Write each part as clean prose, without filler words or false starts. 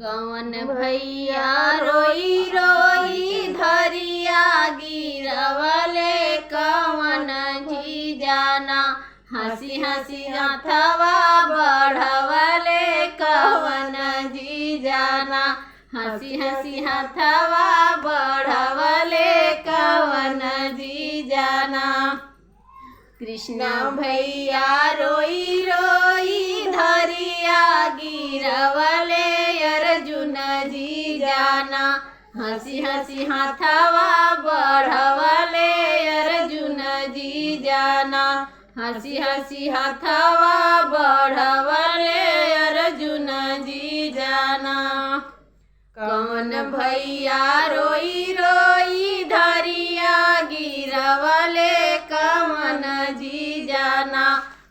कवन भैया रोई रोई धरिया गिरवले कवन जी जाना हंसी हंसी हाथवा बढ़वले कवन जी जाना हंसी हंसी हाथवा बढ़वले कवन जी जाना। कृष्ण भैया रोई रोई धरिया गिरवले अर्जुन जी जाना हंसी हंसी हाथवा बढ़वले अर्जुन जी जाना हंसी हंसी हाथवा बढ़वले अर्जुन जी जाना। कवन भैया रोई रोई धरिया गिरवले कवन जी जाना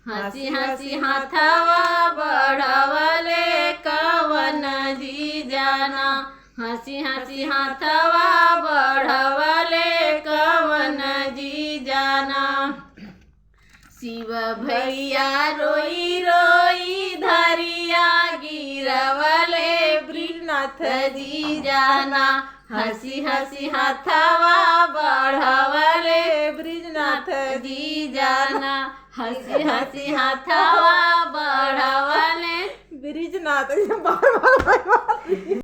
हंसी हंसी हाथवा बढ़वले कवन जी जाना हंसी हंसी हाथवा बढ़वले कवन जी जाना। शिव भैया रोई रोई धरिया गिरवले ब्रजनाथ जी जाना हंसी हंसी हाथवा बढ़वले ब्रजनाथ जी जाना हंसी हंसी हाथवा बढ़वले ब्रजनाथ।